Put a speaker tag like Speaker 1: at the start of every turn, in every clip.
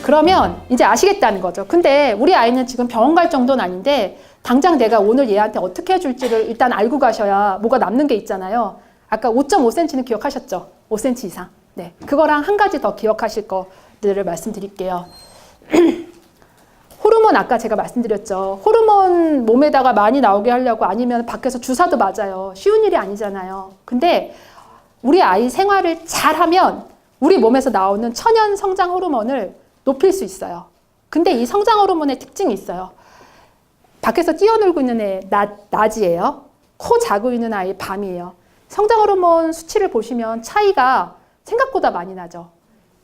Speaker 1: 그러면 이제 아시겠다는 거죠. 근데 우리 아이는 지금 병원 갈 정도는 아닌데 당장 내가 오늘 얘한테 어떻게 해줄지를 일단 알고 가셔야 뭐가 남는 게 있잖아요. 아까 5.5cm는 기억하셨죠? 5cm 이상. 네, 그거랑 한 가지 더 기억하실 것들을 말씀드릴게요. 호르몬 아까 제가 말씀드렸죠. 호르몬 몸에다가 많이 나오게 하려고 아니면 밖에서 주사도 맞아요. 쉬운 일이 아니잖아요. 근데 우리 아이 생활을 잘하면 우리 몸에서 나오는 천연 성장 호르몬을 높일 수 있어요. 근데 이 성장 호르몬의 특징이 있어요. 밖에서 뛰어놀고 있는 애 낮이에요. 코 자고 있는 아이 밤이에요. 성장 호르몬 수치를 보시면 차이가 생각보다 많이 나죠.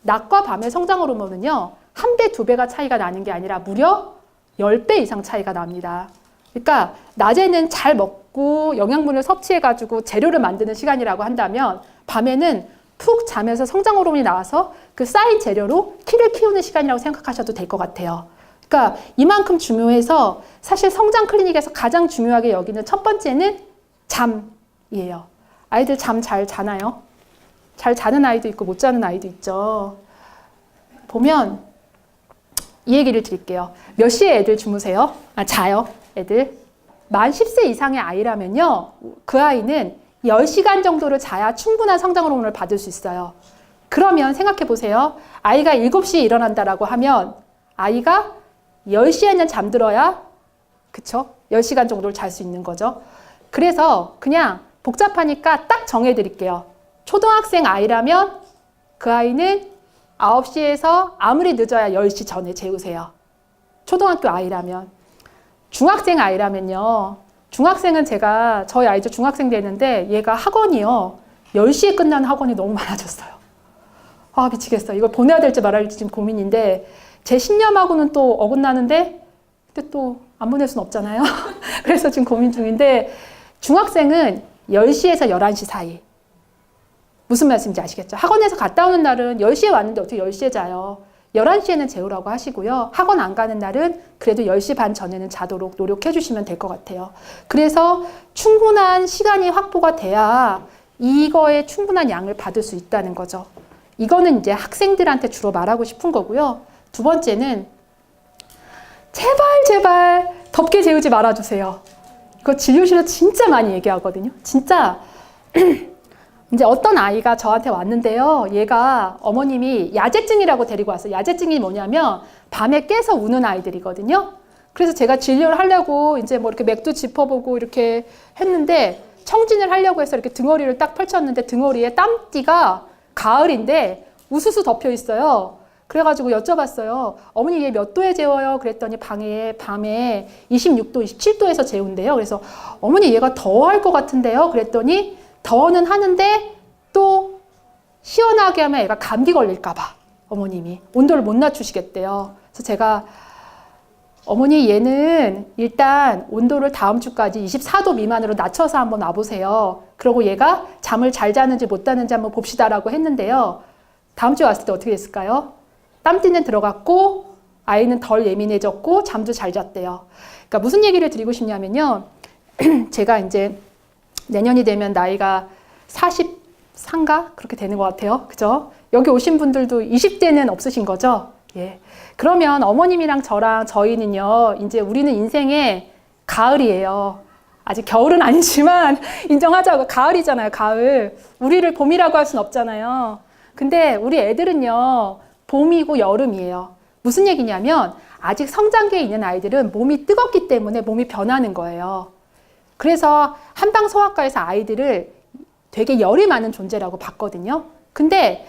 Speaker 1: 낮과 밤의 성장 호르몬은요. 1배, 2배가 차이가 나는 게 아니라 무려 10배 이상 차이가 납니다. 그러니까 낮에는 잘 먹고 영양분을 섭취해가지고 재료를 만드는 시간이라고 한다면 밤에는 푹 자면서 성장 호르몬이 나와서 그 쌓인 재료로 키를 키우는 시간이라고 생각하셔도 될 것 같아요. 그러니까 이만큼 중요해서 사실 성장 클리닉에서 가장 중요하게 여기는 첫 번째는 잠이에요. 아이들 잠 잘 자나요? 잘 자는 아이도 있고 못 자는 아이도 있죠. 보면 이 얘기를 드릴게요. 몇 시에 애들 주무세요? 자요, 애들. 만 10세 이상의 아이라면요. 그 아이는 10시간 정도를 자야 충분한 성장 호르몬을 받을 수 있어요. 그러면 생각해 보세요. 아이가 7시에 일어난다라고 하면 아이가 10시에는 잠들어야, 그쵸? 10시간 정도를 잘 수 있는 거죠. 그래서 그냥 복잡하니까 딱 정해 드릴게요. 초등학생 아이라면 그 아이는 9시에서 아무리 늦어야 10시 전에 재우세요. 초등학교 아이라면. 중학생 아이라면요. 중학생은 제가 저희 아이도 중학생 되는데 얘가 학원이요. 10시에 끝나는 학원이 너무 많아졌어요. 아 미치겠어. 이걸 보내야 될지 말아야 될지 지금 고민인데 제 신념하고는 또 어긋나는데 근데 또 안 보낼 수는 없잖아요. 그래서 지금 고민 중인데 중학생은 10시에서 11시 사이. 무슨 말씀인지 아시겠죠? 학원에서 갔다 오는 날은 10시에 왔는데 어떻게 10시에 자요? 11시에는 재우라고 하시고요. 학원 안 가는 날은 그래도 10시 반 전에는 자도록 노력해 주시면 될 것 같아요. 그래서 충분한 시간이 확보가 돼야 이거에 충분한 양을 받을 수 있다는 거죠. 이거는 이제 학생들한테 주로 말하고 싶은 거고요. 두 번째는 제발 덥게 재우지 말아주세요. 이거 진료실에서 진짜 많이 얘기하거든요. 진짜 이제 어떤 아이가 저한테 왔는데요. 얘가 어머님이 야제증이라고 데리고 왔어요. 야제증이 뭐냐면 밤에 깨서 우는 아이들이거든요. 그래서 제가 진료를 하려고 이제 뭐 이렇게 맥도 짚어보고 이렇게 했는데 청진을 하려고 해서 이렇게 등허리를 딱 펼쳤는데 등허리에 땀띠가 가을인데 우수수 덮여 있어요. 그래가지고 여쭤봤어요. 어머니 얘 몇 도에 재워요? 그랬더니 밤에 26도, 27도에서 재운대요. 그래서 어머니 얘가 더워할 것 같은데요? 그랬더니 더워는 하는데 또 시원하게 하면 애가 감기 걸릴까 봐 어머님이 온도를 못 낮추시겠대요. 그래서 제가 어머니 얘는 일단 온도를 다음 주까지 24도 미만으로 낮춰서 한번 놔보세요. 그리고 얘가 잠을 잘 자는지 못 자는지 한번 봅시다라고 했는데요. 다음 주에 왔을 때 어떻게 됐을까요? 땀띠는 들어갔고 아이는 덜 예민해졌고 잠도 잘 잤대요. 그러니까 무슨 얘기를 드리고 싶냐면요. 제가 이제 내년이 되면 나이가 43가 그렇게 되는 것 같아요. 그죠? 여기 오신 분들도 20대는 없으신 거죠? 예. 그러면 어머님이랑 저랑 저희는요, 이제 우리는 인생의 가을이에요. 아직 겨울은 아니지만 인정하자고 가을이잖아요, 가을. 우리를 봄이라고 할 순 없잖아요. 근데 우리 애들은요, 봄이고 여름이에요. 무슨 얘기냐면 아직 성장기에 있는 아이들은 몸이 뜨겁기 때문에 몸이 변하는 거예요. 그래서 한방소아과에서 아이들을 되게 열이 많은 존재라고 봤거든요. 근데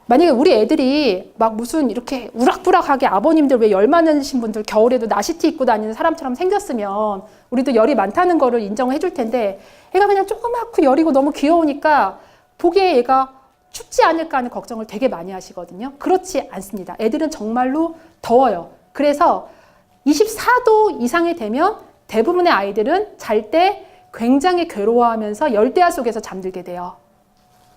Speaker 1: 만약에 우리 애들이 막 무슨 이렇게 우락부락하게 아버님들 왜 열 많으신 분들 겨울에도 나시티 입고 다니는 사람처럼 생겼으면 우리도 열이 많다는 거를 인정을 해줄 텐데 애가 그냥 조그맣고 열이고 너무 귀여우니까 보기에 얘가 춥지 않을까 하는 걱정을 되게 많이 하시거든요. 그렇지 않습니다. 애들은 정말로 더워요. 그래서 24도 이상이 되면 대부분의 아이들은 잘 때 굉장히 괴로워하면서 열대야 속에서 잠들게 돼요.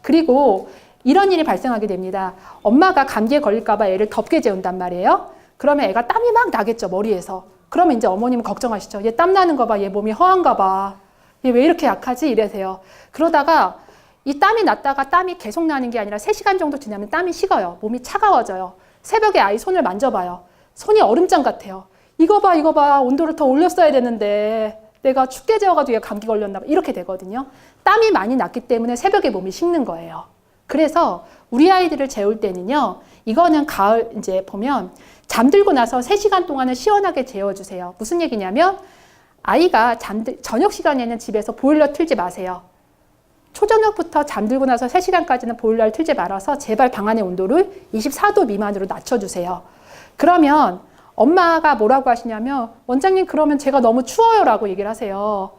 Speaker 1: 그리고 이런 일이 발생하게 됩니다. 엄마가 감기에 걸릴까 봐 애를 덥게 재운단 말이에요. 그러면 애가 땀이 막 나겠죠, 머리에서. 그러면 이제 어머님은 걱정하시죠. 얘 땀 나는 거 봐. 얘 몸이 허한가 봐. 얘 왜 이렇게 약하지? 이래세요. 그러다가 이 땀이 났다가 땀이 계속 나는 게 아니라 3시간 정도 지나면 땀이 식어요. 몸이 차가워져요. 새벽에 아이 손을 만져봐요. 손이 얼음장 같아요. 이거 봐, 이거 봐. 온도를 더 올렸어야 되는데 내가 춥게 재워가지고 얘가 감기 걸렸나 봐. 이렇게 되거든요. 땀이 많이 났기 때문에 새벽에 몸이 식는 거예요. 그래서 우리 아이들을 재울 때는요. 이거는 가을 이제 보면 잠들고 나서 3시간 동안은 시원하게 재워주세요. 무슨 얘기냐면 아이가 저녁 시간에는 집에서 보일러 틀지 마세요. 초저녁부터 잠들고 나서 3시간까지는 보일러를 틀지 말아서 제발 방 안의 온도를 24도 미만으로 낮춰주세요. 그러면 엄마가 뭐라고 하시냐면 원장님 그러면 제가 너무 추워요 라고 얘기를 하세요.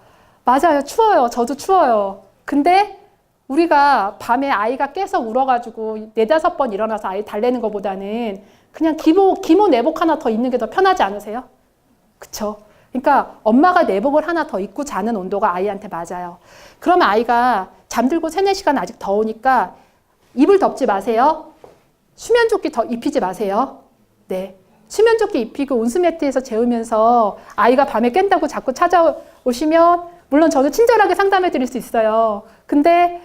Speaker 1: 맞아요. 추워요. 저도 추워요. 근데 우리가 밤에 아이가 깨서 울어가지고 4, 5번 일어나서 아이 달래는 것보다는 그냥 기모 내복 하나 더 입는 게 더 편하지 않으세요? 그쵸? 그러니까 엄마가 내복을 하나 더 입고 자는 온도가 아이한테 맞아요. 그러면 아이가 잠들고 3, 4시간 아직 더우니까 이불 덮지 마세요. 수면조끼 더 입히지 마세요. 네. 수면조끼 입히고 온수매트에서 재우면서 아이가 밤에 깬다고 자꾸 찾아오시면 물론 저도 친절하게 상담해 드릴 수 있어요. 근데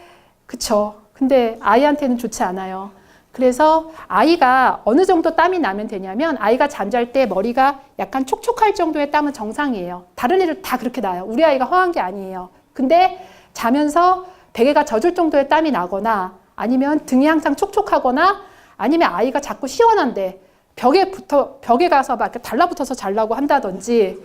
Speaker 1: 그쵸. 근데 아이한테는 좋지 않아요. 그래서 아이가 어느 정도 땀이 나면 되냐면 아이가 잠잘 때 머리가 약간 촉촉할 정도의 땀은 정상이에요. 다른 애들 다 그렇게 나요. 우리 아이가 허한 게 아니에요. 근데 자면서 베개가 젖을 정도의 땀이 나거나 아니면 등이 항상 촉촉하거나 아니면 아이가 자꾸 시원한데 벽에 가서 막 이렇게 달라붙어서 자려고 한다든지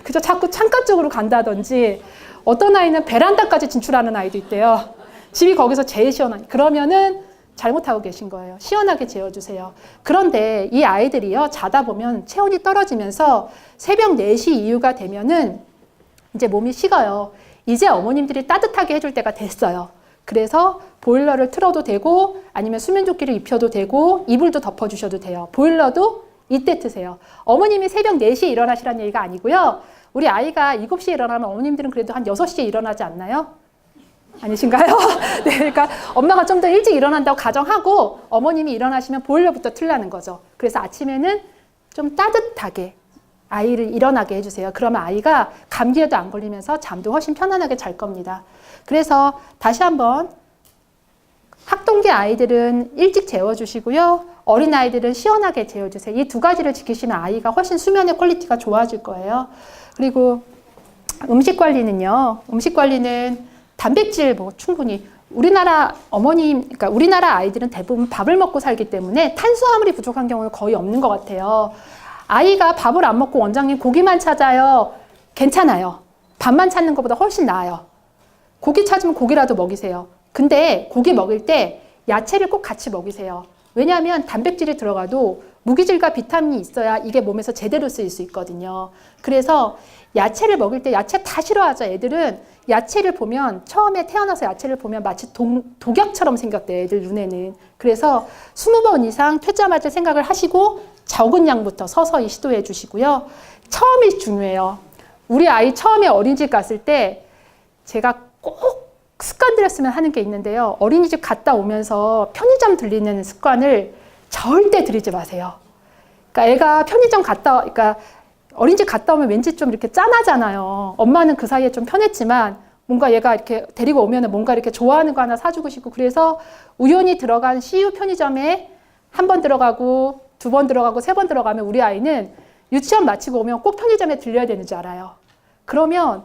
Speaker 1: 그저 자꾸 창가 쪽으로 간다든지 어떤 아이는 베란다까지 진출하는 아이도 있대요. 집이 거기서 제일 시원하니 그러면은 잘못하고 계신 거예요. 시원하게 재워주세요. 그런데 이 아이들이요 자다 보면 체온이 떨어지면서 새벽 4시 이후가 되면은 이제 몸이 식어요. 이제 어머님들이 따뜻하게 해줄 때가 됐어요. 그래서 보일러를 틀어도 되고 아니면 수면조끼를 입혀도 되고 이불도 덮어주셔도 돼요. 보일러도 이때 트세요. 어머님이 새벽 4시에 일어나시라는 얘기가 아니고요. 우리 아이가 7시에 일어나면 어머님들은 그래도 한 6시에 일어나지 않나요? 아니신가요? 네, 그러니까 엄마가 좀 더 일찍 일어난다고 가정하고 어머님이 일어나시면 보일러부터 틀라는 거죠. 그래서 아침에는 좀 따뜻하게 아이를 일어나게 해주세요. 그러면 아이가 감기에도 안 걸리면서 잠도 훨씬 편안하게 잘 겁니다. 그래서 다시 한번 학동기 아이들은 일찍 재워주시고요. 어린아이들은 시원하게 재워주세요. 이 2가지를 지키시면 아이가 훨씬 수면의 퀄리티가 좋아질 거예요. 그리고 음식 관리는요. 음식 관리는 단백질 뭐 충분히 우리나라 그러니까 우리나라 아이들은 대부분 밥을 먹고 살기 때문에 탄수화물이 부족한 경우는 거의 없는 것 같아요. 아이가 밥을 안 먹고 원장님 고기만 찾아요. 괜찮아요. 밥만 찾는 것보다 훨씬 나아요. 고기 찾으면 고기라도 먹이세요. 근데 고기 먹일 때 야채를 꼭 같이 먹이세요. 왜냐하면 단백질이 들어가도 무기질과 비타민이 있어야 이게 몸에서 제대로 쓰일 수 있거든요. 그래서 야채를 먹일 때 야채 다 싫어하죠. 애들은 야채를 보면 처음에 태어나서 야채를 보면 마치 독약처럼 생겼대요. 애들 눈에는. 그래서 20번 이상 퇴짜 맞을 생각을 하시고 적은 양부터 서서히 시도해 주시고요. 처음이 중요해요. 우리 아이 처음에 어린이집 갔을 때 제가 꼭 습관 들였으면 하는 게 있는데요. 어린이집 갔다 오면서 편의점 들리는 습관을 절대 들이지 마세요. 그러니까 애가 편의점 그러니까 어린이집 갔다 오면 왠지 좀 이렇게 짠하잖아요. 엄마는 그 사이에 좀 편했지만 뭔가 얘가 이렇게 데리고 오면은 뭔가 이렇게 좋아하는 거 하나 사주고 싶고 그래서 우연히 들어간 CU 편의점에 1번 들어가고 2번 들어가고 3번 들어가면 우리 아이는 유치원 마치고 오면 꼭 편의점에 들려야 되는 줄 알아요. 그러면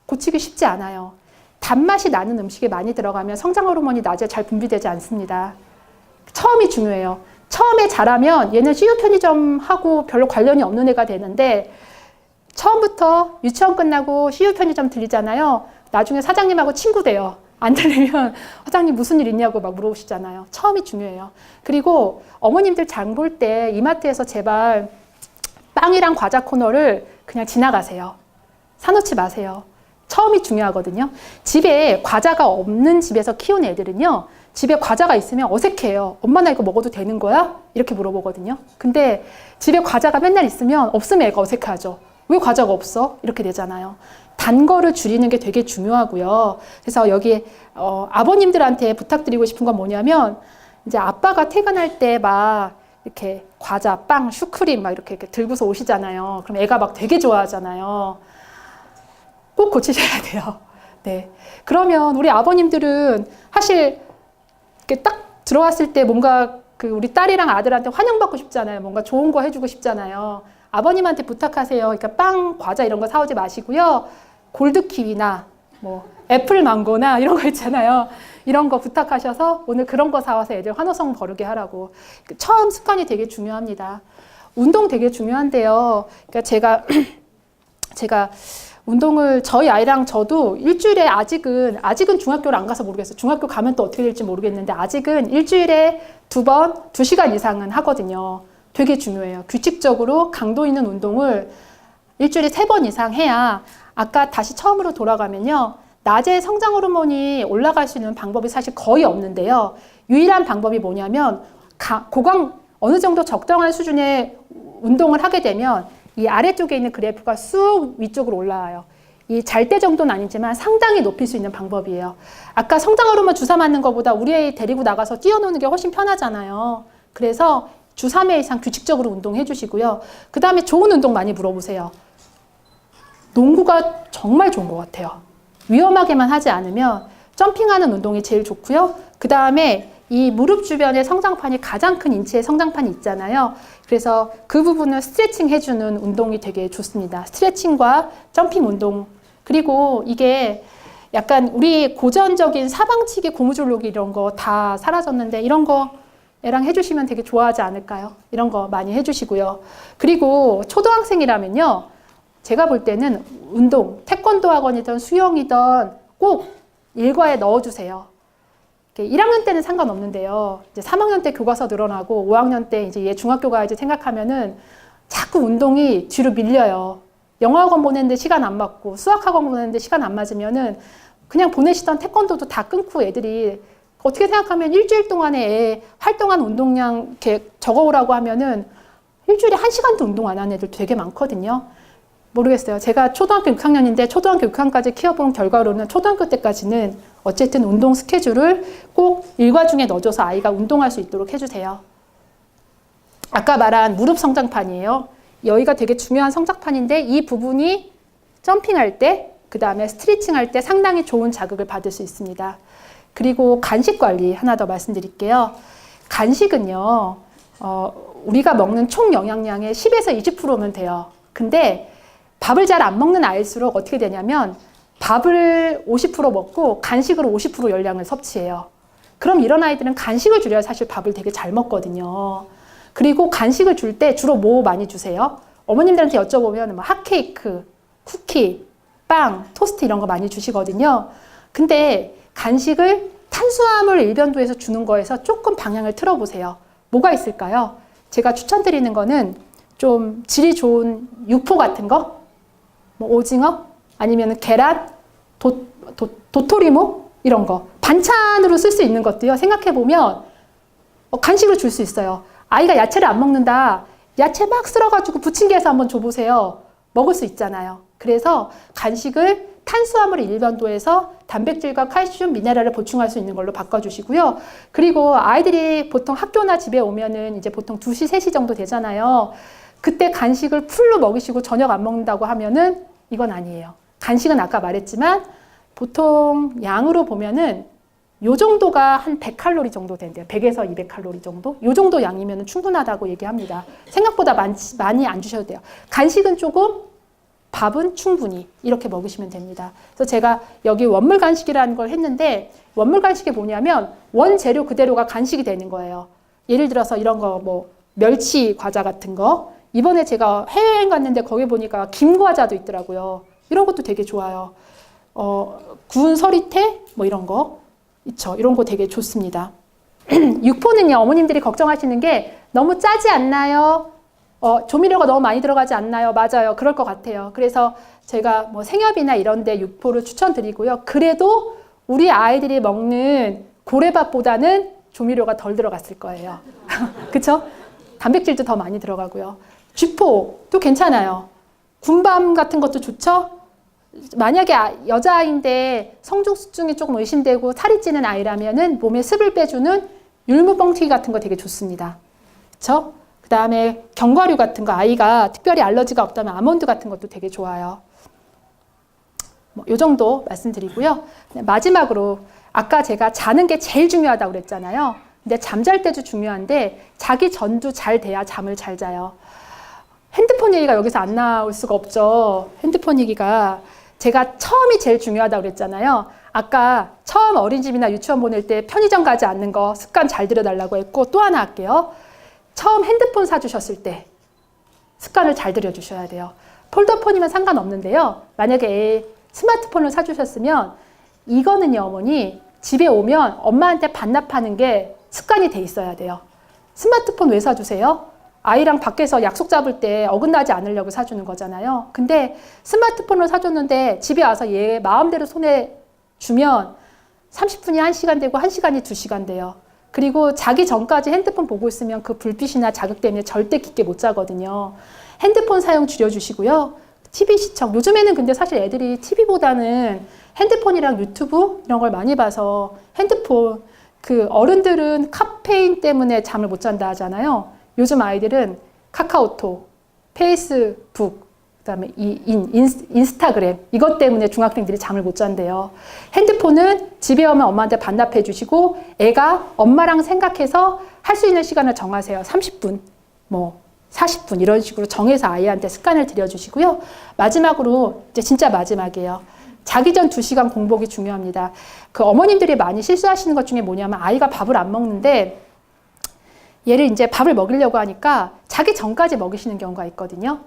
Speaker 1: 고치기 쉽지 않아요. 단맛이 나는 음식에 많이 들어가면 성장 호르몬이 낮에 잘 분비되지 않습니다. 처음이 중요해요. 처음에 잘하면 얘는 CU 편의점하고 별로 관련이 없는 애가 되는데 처음부터 유치원 끝나고 CU 편의점 들리잖아요. 나중에 사장님하고 친구 돼요. 안 들리면 사장님 무슨 일 있냐고 막 물어보시잖아요. 처음이 중요해요. 그리고 어머님들 장 볼 때 이마트에서 제발 빵이랑 과자 코너를 그냥 지나가세요. 사놓지 마세요. 처음이 중요하거든요. 집에 과자가 없는 집에서 키운 애들은요. 집에 과자가 있으면 어색해요. 엄마 나 이거 먹어도 되는 거야? 이렇게 물어보거든요. 근데 집에 과자가 맨날 있으면 없으면 애가 어색하죠. 왜 과자가 없어? 이렇게 되잖아요. 단 거를 줄이는 게 되게 중요하고요. 그래서 여기 아버님들한테 부탁드리고 싶은 건 뭐냐면 이제 아빠가 퇴근할 때 막 이렇게 과자, 빵, 슈크림 막 이렇게 들고서 오시잖아요. 그럼 애가 막 되게 좋아하잖아요. 꼭 고치셔야 돼요. 네. 그러면 우리 아버님들은 사실 이렇게 딱 들어왔을 때 뭔가 그 우리 딸이랑 아들한테 환영받고 싶잖아요. 뭔가 좋은 거 해주고 싶잖아요. 아버님한테 부탁하세요. 그러니까 빵, 과자 이런 거 사오지 마시고요. 골드 키위나 뭐 애플 망고나 이런 거 있잖아요. 이런 거 부탁하셔서 오늘 그런 거 사와서 애들 환호성 거르게 하라고. 처음 습관이 되게 중요합니다. 운동 되게 중요한데요. 그러니까 제가 운동을 저희 아이랑 저도 일주일에 아직은 중학교를 안 가서 모르겠어요. 중학교 가면 또 어떻게 될지 모르겠는데 아직은 일주일에 2번, 2시간 이상은 하거든요. 되게 중요해요. 규칙적으로 강도 있는 운동을 일주일에 3번 이상 해야 아까 다시 처음으로 돌아가면요. 낮에 성장 호르몬이 올라갈 수 있는 방법이 사실 거의 없는데요. 유일한 방법이 뭐냐면 어느 정도 적당한 수준의 운동을 하게 되면 이 아래쪽에 있는 그래프가 쑥 위쪽으로 올라와요. 이 잘 때 정도는 아니지만 상당히 높일 수 있는 방법이에요. 아까 성장 호르몬 주사 맞는 것보다 우리 애 데리고 나가서 뛰어노는 게 훨씬 편하잖아요. 그래서 주 3회 이상 규칙적으로 운동해 주시고요. 그 다음에 좋은 운동 많이 물어보세요. 농구가 정말 좋은 것 같아요. 위험하게만 하지 않으면 점핑하는 운동이 제일 좋고요. 그 다음에 이 무릎 주변에 성장판이 가장 큰 인체의 성장판이 있잖아요. 그래서 그 부분을 스트레칭 해주는 운동이 되게 좋습니다. 스트레칭과 점핑 운동. 그리고 이게 약간 우리 고전적인 사방치기 고무줄놀기 이런 거 다 사라졌는데 이런 거 애랑 해주시면 되게 좋아하지 않을까요? 이런 거 많이 해주시고요. 그리고 초등학생이라면요. 제가 볼 때는 운동, 태권도 학원이든 수영이든 꼭 일과에 넣어주세요. 1학년 때는 상관없는데요. 이제 3학년 때 교과서 늘어나고 5학년 때 이제 얘 중학교 가야지 생각하면은 자꾸 운동이 뒤로 밀려요. 영어학원 보내는데 시간 안 맞고 수학학원 보내는데 시간 안 맞으면은 그냥 보내시던 태권도도 다 끊고 애들이 어떻게 생각하면 일주일 동안에 애 활동한 운동량 이렇게 적어오라고 하면은 일주일에 1시간도 운동 안 하는 애들 되게 많거든요. 모르겠어요. 제가 초등학교 6학년인데 초등학교 6학년까지 키워본 결과로는 초등학교 때까지는 어쨌든 운동 스케줄을 꼭 일과 중에 넣어줘서 아이가 운동할 수 있도록 해주세요. 아까 말한 무릎 성장판이에요. 여기가 되게 중요한 성장판인데 이 부분이 점핑할 때, 그 다음에 스트레칭 할 때 상당히 좋은 자극을 받을 수 있습니다. 그리고 간식 관리 하나 더 말씀드릴게요. 간식은요, 우리가 먹는 총 영양량의 10에서 20%면 돼요. 근데 밥을 잘 안 먹는 아이일수록 어떻게 되냐면 밥을 50% 먹고 간식으로 50% 열량을 섭취해요. 그럼 이런 아이들은 간식을 줄여야 사실 밥을 되게 잘 먹거든요. 그리고 간식을 줄 때 주로 뭐 많이 주세요? 어머님들한테 여쭤보면 뭐 핫케이크, 쿠키, 빵, 토스트 이런 거 많이 주시거든요. 근데 간식을 탄수화물 일변도에서 주는 거에서 조금 방향을 틀어보세요. 뭐가 있을까요? 제가 추천드리는 거는 좀 질이 좋은 육포 같은 거, 뭐 오징어, 아니면 계란, 도토리묵 이런 거 반찬으로 쓸 수 있는 것도요. 생각해보면 간식으로 줄 수 있어요. 아이가 야채를 안 먹는다. 야채 막 썰어가지고 부침개 해서 한번 줘보세요. 먹을 수 있잖아요. 그래서 간식을 탄수화물 일변도에서 단백질과 칼슘, 미네랄을 보충할 수 있는 걸로 바꿔주시고요. 그리고 아이들이 보통 학교나 집에 오면은 이제 보통 2시, 3시 정도 되잖아요. 그때 간식을 풀로 먹이시고 저녁 안 먹는다고 하면은 이건 아니에요. 간식은 아까 말했지만 보통 양으로 보면은 요 정도가 한 100칼로리 정도 된대요. 100에서 200칼로리 정도? 요 정도 양이면 충분하다고 얘기합니다. 생각보다 많이 안 주셔도 돼요. 간식은 조금, 밥은 충분히 이렇게 먹으시면 됩니다. 그래서 제가 여기 원물 간식이라는 걸 했는데 원물 간식이 뭐냐면 원재료 그대로가 간식이 되는 거예요. 예를 들어서 이런 거 뭐 멸치 과자 같은 거. 이번에 제가 해외여행 갔는데 거기 보니까 김과자도 있더라고요. 이런 것도 되게 좋아요. 구운 서리태 뭐 이런 거 있죠. 이런 거 되게 좋습니다. 육포는요, 어머님들이 걱정하시는 게 너무 짜지 않나요? 조미료가 너무 많이 들어가지 않나요? 맞아요. 그럴 것 같아요. 그래서 제가 뭐 생협이나 이런 데 육포를 추천드리고요. 그래도 우리 아이들이 먹는 고래밥보다는 조미료가 덜 들어갔을 거예요. 그쵸? 단백질도 더 많이 들어가고요. 쥐포도 괜찮아요. 군밤 같은 것도 좋죠? 만약에 여자아이인데 성중수증이 조금 의심되고 살이 찌는 아이라면은 몸에 습을 빼주는 율무뻥튀기 같은 거 되게 좋습니다. 그쵸? 그 다음에 견과류 같은 거 아이가 특별히 알러지가 없다면 아몬드 같은 것도 되게 좋아요. 뭐 요 정도 말씀드리고요. 마지막으로 아까 제가 자는 게 제일 중요하다고 그랬잖아요. 근데 잠잘 때도 중요한데 자기 전도 잘 돼야 잠을 잘 자요. 핸드폰 얘기가 여기서 안 나올 수가 없죠. 핸드폰 얘기가 제가 처음이 제일 중요하다고 그랬잖아요. 아까 처음 어린이집이나 유치원 보낼 때 편의점 가지 않는 거 습관 잘 들여달라고 했고, 또 하나 할게요. 처음 핸드폰 사주셨을 때 습관을 잘 들여주셔야 돼요. 폴더폰이면 상관없는데요. 만약에 스마트폰을 사주셨으면 이거는요, 어머니 집에 오면 엄마한테 반납하는 게 습관이 돼 있어야 돼요. 스마트폰 왜 사주세요? 아이랑 밖에서 약속 잡을 때 어긋나지 않으려고 사주는 거잖아요. 근데 스마트폰을 사줬는데 집에 와서 얘 마음대로 손에 주면 30분이 1시간 되고 1시간이 2시간 돼요. 그리고 자기 전까지 핸드폰 보고 있으면 그 불빛이나 자극 때문에 절대 깊게 못 자거든요. 핸드폰 사용 줄여주시고요. TV 시청. 요즘에는 근데 사실 애들이 TV보다는 핸드폰이랑 유튜브 이런 걸 많이 봐서 핸드폰, 그 어른들은 카페인 때문에 잠을 못 잔다 하잖아요. 요즘 아이들은 카카오톡, 페이스북, 그다음에 인스타그램 이것 때문에 중학생들이 잠을 못 잔대요. 핸드폰은 집에 오면 엄마한테 반납해 주시고 애가 엄마랑 생각해서 할 수 있는 시간을 정하세요. 30분, 뭐 40분 이런 식으로 정해서 아이한테 습관을 들여주시고요. 마지막으로 이제 진짜 마지막이에요. 자기 전 2시간 공복이 중요합니다. 그 어머님들이 많이 실수하시는 것 중에 뭐냐면 아이가 밥을 안 먹는데 얘를 이제 밥을 먹이려고 하니까 자기 전까지 먹이시는 경우가 있거든요.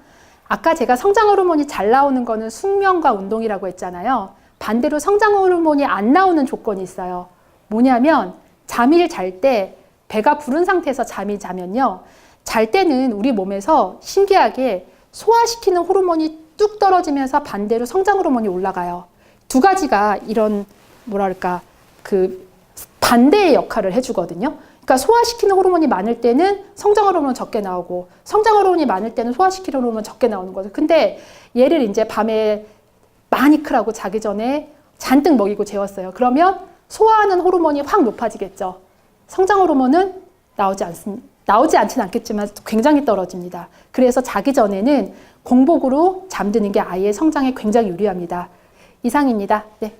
Speaker 1: 아까 제가 성장 호르몬이 잘 나오는 거는 숙면과 운동이라고 했잖아요. 반대로 성장 호르몬이 안 나오는 조건이 있어요. 뭐냐면 잠을 잘 때 배가 부른 상태에서 잠이 자면요. 잘 때는 우리 몸에서 신기하게 소화시키는 호르몬이 뚝 떨어지면서 반대로 성장 호르몬이 올라가요. 두 가지가 이런 뭐랄까 그 반대의 역할을 해주거든요. 그러니까 소화시키는 호르몬이 많을 때는 성장 호르몬은 적게 나오고 성장 호르몬이 많을 때는 소화시키는 호르몬은 적게 나오는 거죠. 근데 얘를 이제 밤에 많이 크라고 자기 전에 잔뜩 먹이고 재웠어요. 그러면 소화하는 호르몬이 확 높아지겠죠. 성장 호르몬은 나오지 않지는 않겠지만 굉장히 떨어집니다. 그래서 자기 전에는 공복으로 잠드는 게 아이의 성장에 굉장히 유리합니다. 이상입니다. 네.